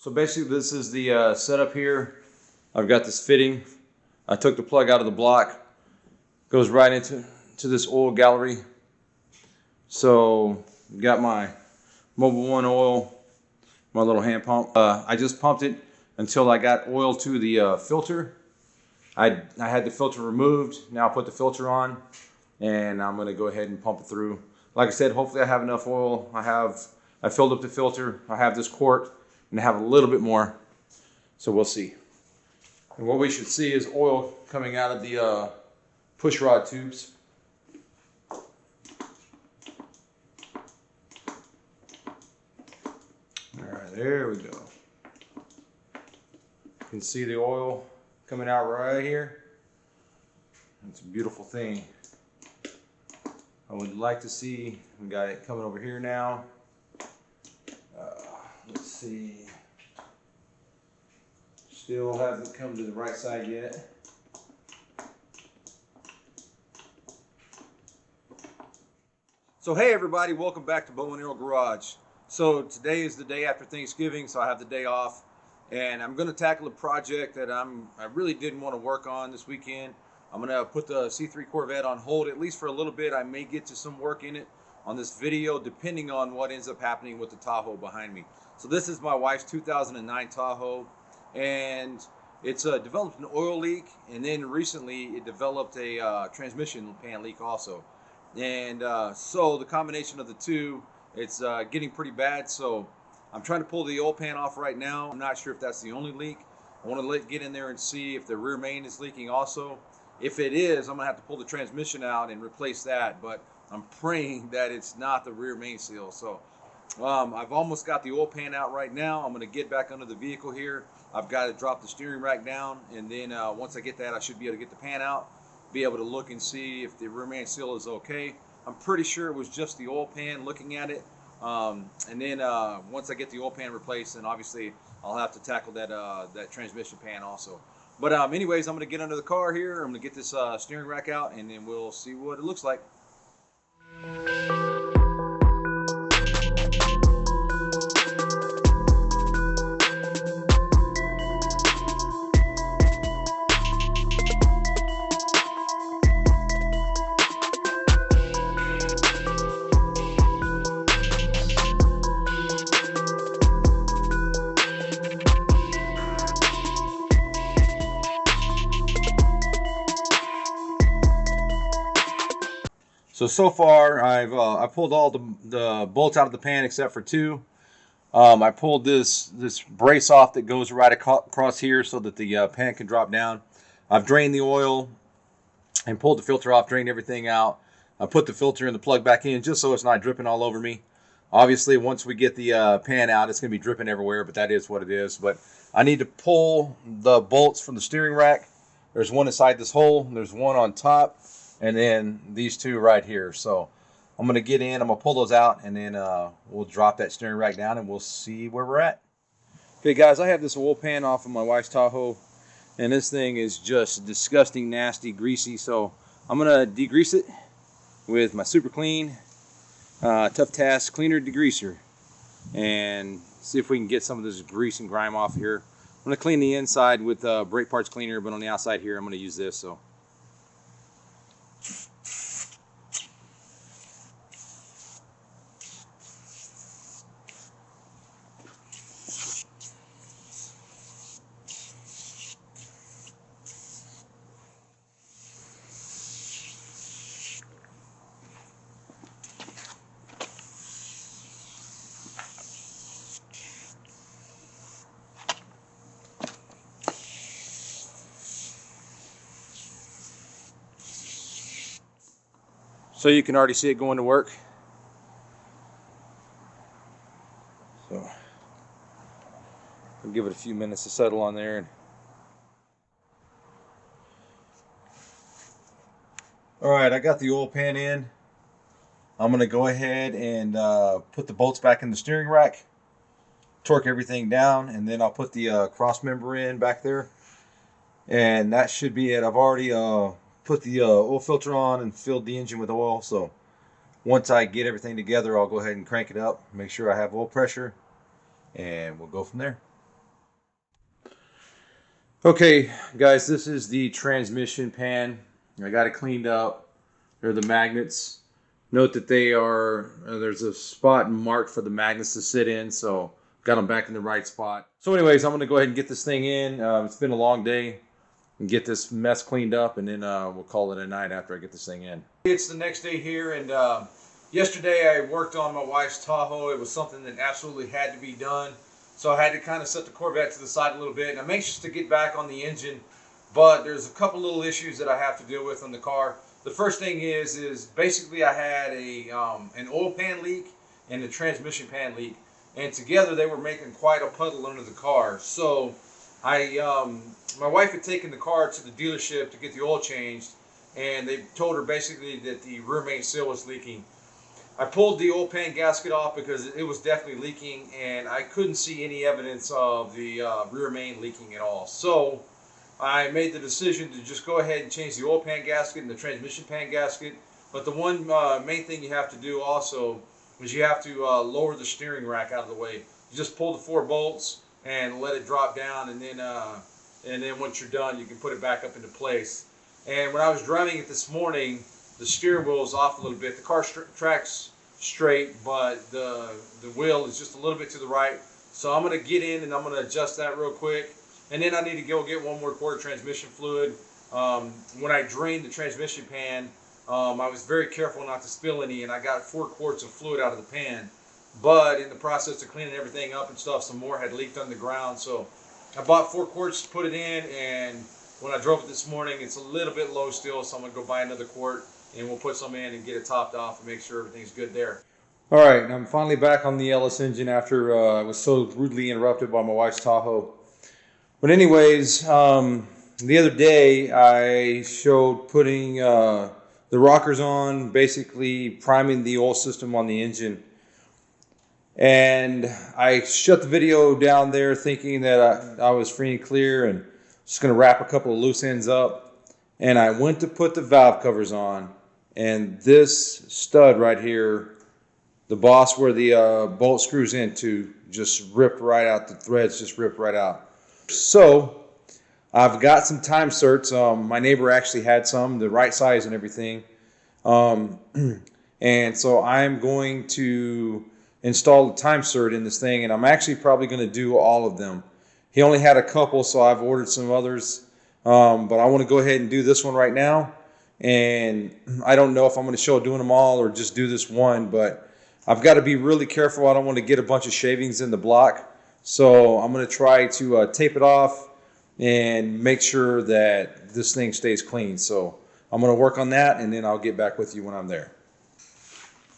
So basically this is the setup here. I've got this fitting. I took the plug out of the block. Goes right into this oil gallery. So got my Mobil 1 oil, my little hand pump. I just pumped it until I got oil to the filter. I had the filter removed. Now I put the filter on and I'm gonna go ahead and pump it through. Like I said, hopefully I have enough oil. I filled up the filter. I have this quart and I have a little bit more. So we'll see. And what we should see is oil coming out of the push rod tubes. All right, there we go. You can see the oil coming out right here. It's a beautiful thing. I would like to see, we got it coming over here now. Let's see. Still hasn't come to the right side yet. So hey everybody, welcome back to Bow and Arrow Garage. So today is the day after Thanksgiving, so I have the day off. And I'm going to tackle a project that I really didn't want to work on this weekend. I'm going to put the C3 Corvette on hold, at least for a little bit. I may get to some work in it on this video, depending on what ends up happening with the Tahoe behind me. So this is my wife's 2009 Tahoe, and it's developed an oil leak, and then recently it developed a transmission pan leak also. And so the combination of the two, it's getting pretty bad. So I'm trying to pull the oil pan off right now. I'm not sure if that's the only leak. I want to get in there and see if the rear main is leaking also. If it is, I'm going to have to pull the transmission out and replace that. But I'm praying that it's not the rear main seal. So I've almost got the oil pan out right now. I'm going to get back under the vehicle here. I've got to drop the steering rack down. And then once I get that, I should be able to get the pan out, be able to look and see if the rear main seal is okay. I'm pretty sure it was just the oil pan looking at it. And then once I get the oil pan replaced, then obviously I'll have to tackle that transmission pan also. But anyways, I'm going to get under the car here. I'm going to get this steering rack out, and then we'll see what it looks like. So far, I pulled all the bolts out of the pan except for two. I pulled this brace off that goes right across here so that the pan can drop down. I've drained the oil and pulled the filter off, drained everything out. I put the filter and the plug back in just so it's not dripping all over me. Obviously, once we get the pan out, it's going to be dripping everywhere, but that is what it is. But I need to pull the bolts from the steering rack. There's one inside this hole, and there's one on top. And then these two right here. So I'm going to get in, I'm going to pull those out, and then we'll drop that steering rack down and we'll see where we're at. Okay guys, I have this oil pan off of my wife's Tahoe, and this thing is just disgusting, nasty, greasy. So I'm going to degrease it with my super clean Tough Task cleaner degreaser and see if we can get some of this grease and grime off here. I'm going to clean the inside with brake parts cleaner, but on the outside here I'm going to use this. So you can already see it going to work. So I'll give it a few minutes to settle on there. All right, I got the oil pan in. I'm gonna go ahead and put the bolts back in the steering rack, torque everything down, and then I'll put the cross member in back there. And that should be it. I've already put the oil filter on and filled the engine with oil. So once I get everything together, I'll go ahead and crank it up, make sure I have oil pressure, and we'll go from there. Okay, guys, this is the transmission pan. I got it cleaned up. They're the magnets. Note that they are, there's a spot marked for the magnets to sit in, so got them back in the right spot. So anyways, I'm going to go ahead and get this thing in. It's been a long day. And get this mess cleaned up, and then we'll call it a night after I get this thing in. It's the next day here, and yesterday I worked on my wife's Tahoe. It was something that absolutely had to be done. So I had to kind of set the Corvette to the side a little bit, and I'm anxious to get back on the engine, but there's a couple little issues that I have to deal with on the car. The first thing is basically I had an oil pan leak and a transmission pan leak, and together they were making quite a puddle under the car. So my wife had taken the car to the dealership to get the oil changed, and they told her basically that the rear main seal was leaking. I pulled the oil pan gasket off because it was definitely leaking, and I couldn't see any evidence of the rear main leaking at all. So I made the decision to just go ahead and change the oil pan gasket and the transmission pan gasket. But the one main thing you have to do also is you have to lower the steering rack out of the way. You just pull the 4 bolts and let it drop down, and then once you're done, you can put it back up into place. And when I was driving it this morning, the steering wheel is off a little bit. The car tracks straight, but the wheel is just a little bit to the right. So I'm going to get in and I'm going to adjust that real quick. And then I need to go get 1 more quart of transmission fluid. When I drained the transmission pan, I was very careful not to spill any, and I got 4 quarts of fluid out of the pan. But in the process of cleaning everything up and stuff, some more had leaked on the ground. So I bought 4 quarts to put it in, and when I drove it this morning, it's a little bit low still, so I'm going to go buy another quart, and we'll put some in and get it topped off and make sure everything's good there. All right, I'm finally back on the Ellis engine after I was so rudely interrupted by my wife's Tahoe. But anyways, the other day I showed putting the rockers on, basically priming the oil system on the engine. And I shut the video down there thinking that I was free and clear and just going to wrap a couple of loose ends up. And I went to put the valve covers on, and this stud right here, the boss where the bolt screws into, just ripped right out. The threads just ripped right out. So I've got some Time-Serts. My neighbor actually had some, the right size and everything. And so I'm going to install the Time-Sert in this thing, and I'm actually probably going to do all of them. He only had a couple, so I've ordered some others. But I want to go ahead and do this one right now. And I don't know if I'm going to show doing them all or just do this one, but I've got to be really careful. I don't want to get a bunch of shavings in the block. So I'm going to try to tape it off and make sure that this thing stays clean. So I'm going to work on that, and then I'll get back with you when I'm there.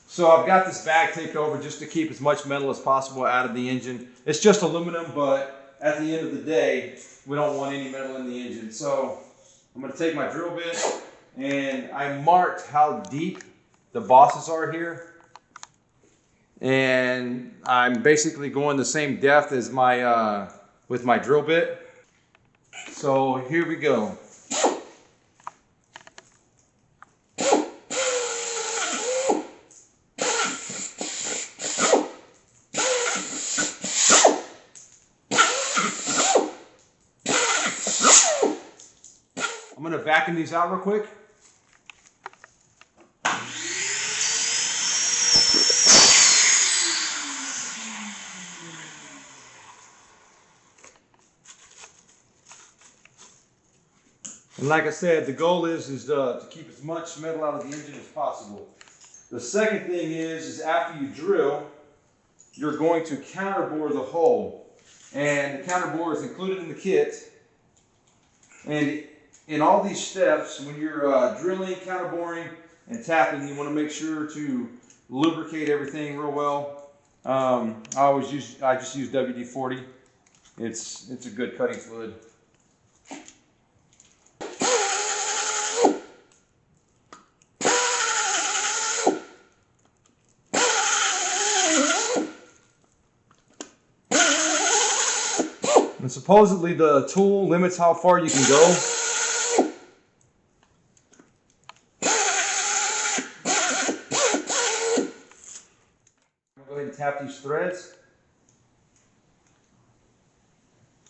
So I've got this bag taped over just to keep as much metal as possible out of the engine. It's just aluminum, but at the end of the day, we don't want any metal in the engine. So I'm going to take my drill bit, and I marked how deep the bosses are here. And I'm basically going the same depth as my with my drill bit. So here we go. I'm going to vacuum these out real quick. And like I said, the goal is to keep as much metal out of the engine as possible. The second thing is after you drill, you're going to counterbore the hole. And the counterbore is included in the kit. And in all these steps, when you're drilling, counterboring, and tapping, you want to make sure to lubricate everything real well. I just use WD-40. It's a good cutting fluid. And supposedly the tool limits how far you can go. I'm going to go ahead and tap these threads.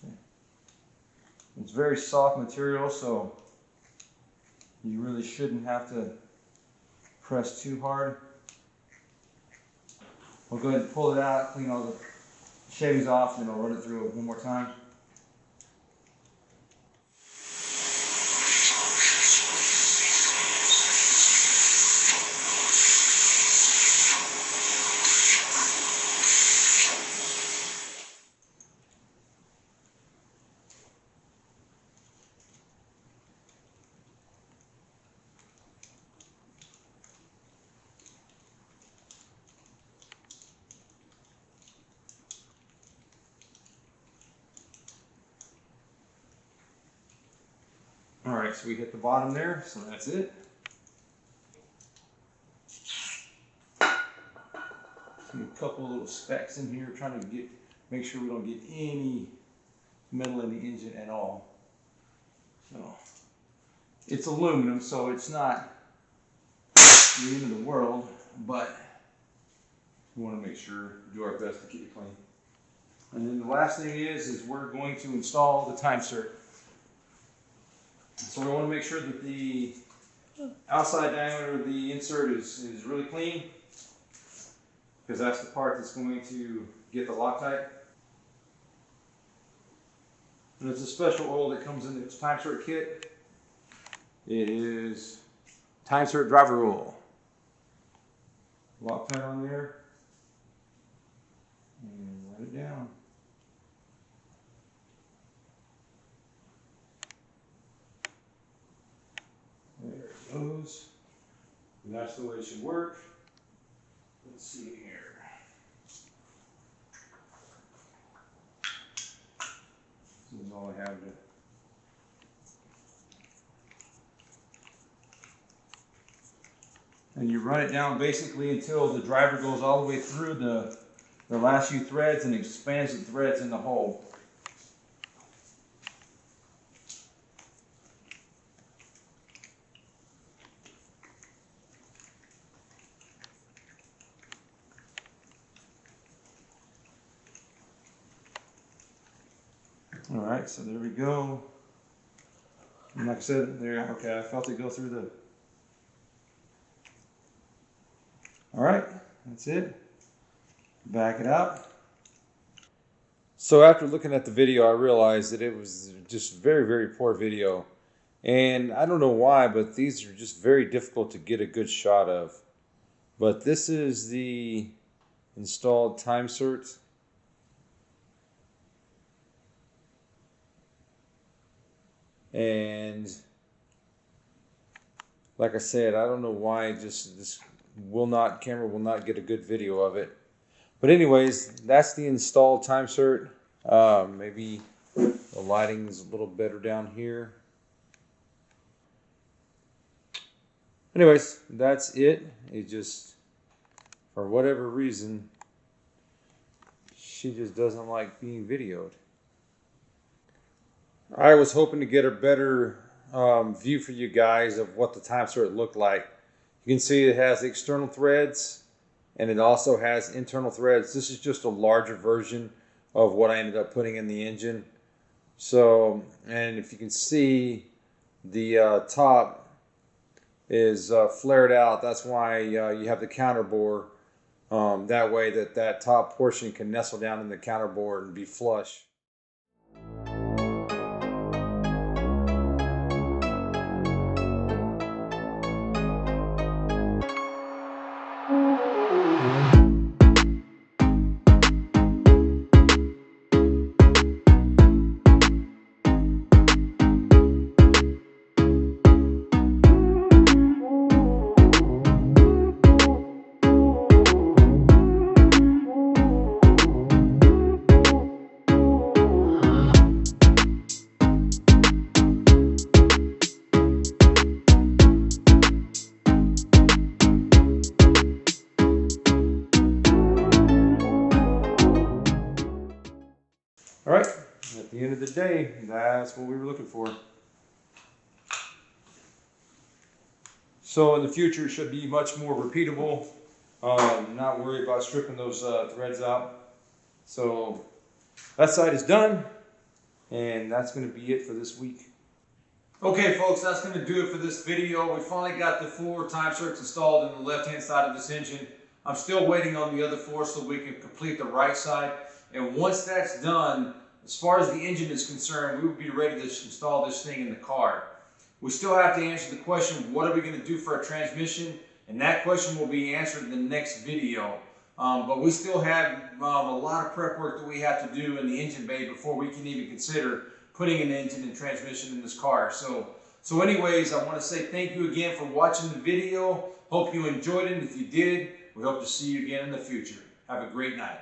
Okay. It's very soft material, so you really shouldn't have to press too hard. We'll go ahead and pull it out, clean all the shavings off, and then I'll run it through one more time. All right, so we hit the bottom there, so that's it. See a couple of little specks in here, trying to make sure we don't get any metal in the engine at all. So it's aluminum, so it's not the end of the world, but we want to make sure, do our best to keep it clean. And then the last thing is we're going to install the Time-Sert. So we want to make sure that the outside diameter of the insert is really clean, because that's the part that's going to get the Loctite. And it's a special oil that comes in the Time-Sert kit. It is Time-Sert driver oil. Loctite on there. And let it down. There it goes. And that's the way it should work. Let's see here. This is all I have to. And you run it down basically until the driver goes all the way through the last few threads and expands the threads in the hole. All right, so there we go. And like I said, there, okay, I felt it go through the. All right, that's it. Back it out. So after looking at the video, I realized that it was just very, very poor video. And I don't know why, but these are just very difficult to get a good shot of. But this is the installed Time-Serts. And like I said, I don't know why this camera will not get a good video of it. But anyways, that's the installed Time-Sert. Maybe the lighting's a little better down here. Anyways, that's it. It just, for whatever reason, she just doesn't like being videoed. I was hoping to get a better view for you guys of what the Time-Sert looked like. You can see it has external threads and it also has internal threads. This is just a larger version of what I ended up putting in the engine. So, and if you can see, the top is flared out. That's why you have the counter bore. That way that top portion can nestle down in the counter bore and be flush. All right, at the end of the day, that's what we were looking for. So in the future, it should be much more repeatable. Not worry about stripping those threads out. So that side is done. And that's going to be it for this week. Okay folks, that's going to do it for this video. We finally got the 4 Time-Serts installed in the left hand side of this engine. I'm still waiting on the other 4 so we can complete the right side. And once that's done, as far as the engine is concerned, we will be ready to install this thing in the car. We still have to answer the question, what are we going to do for our transmission? And that question will be answered in the next video. But we still have a lot of prep work that we have to do in the engine bay before we can even consider putting an engine and transmission in this car. So anyways, I want to say thank you again for watching the video. Hope you enjoyed it. If you did, we hope to see you again in the future. Have a great night.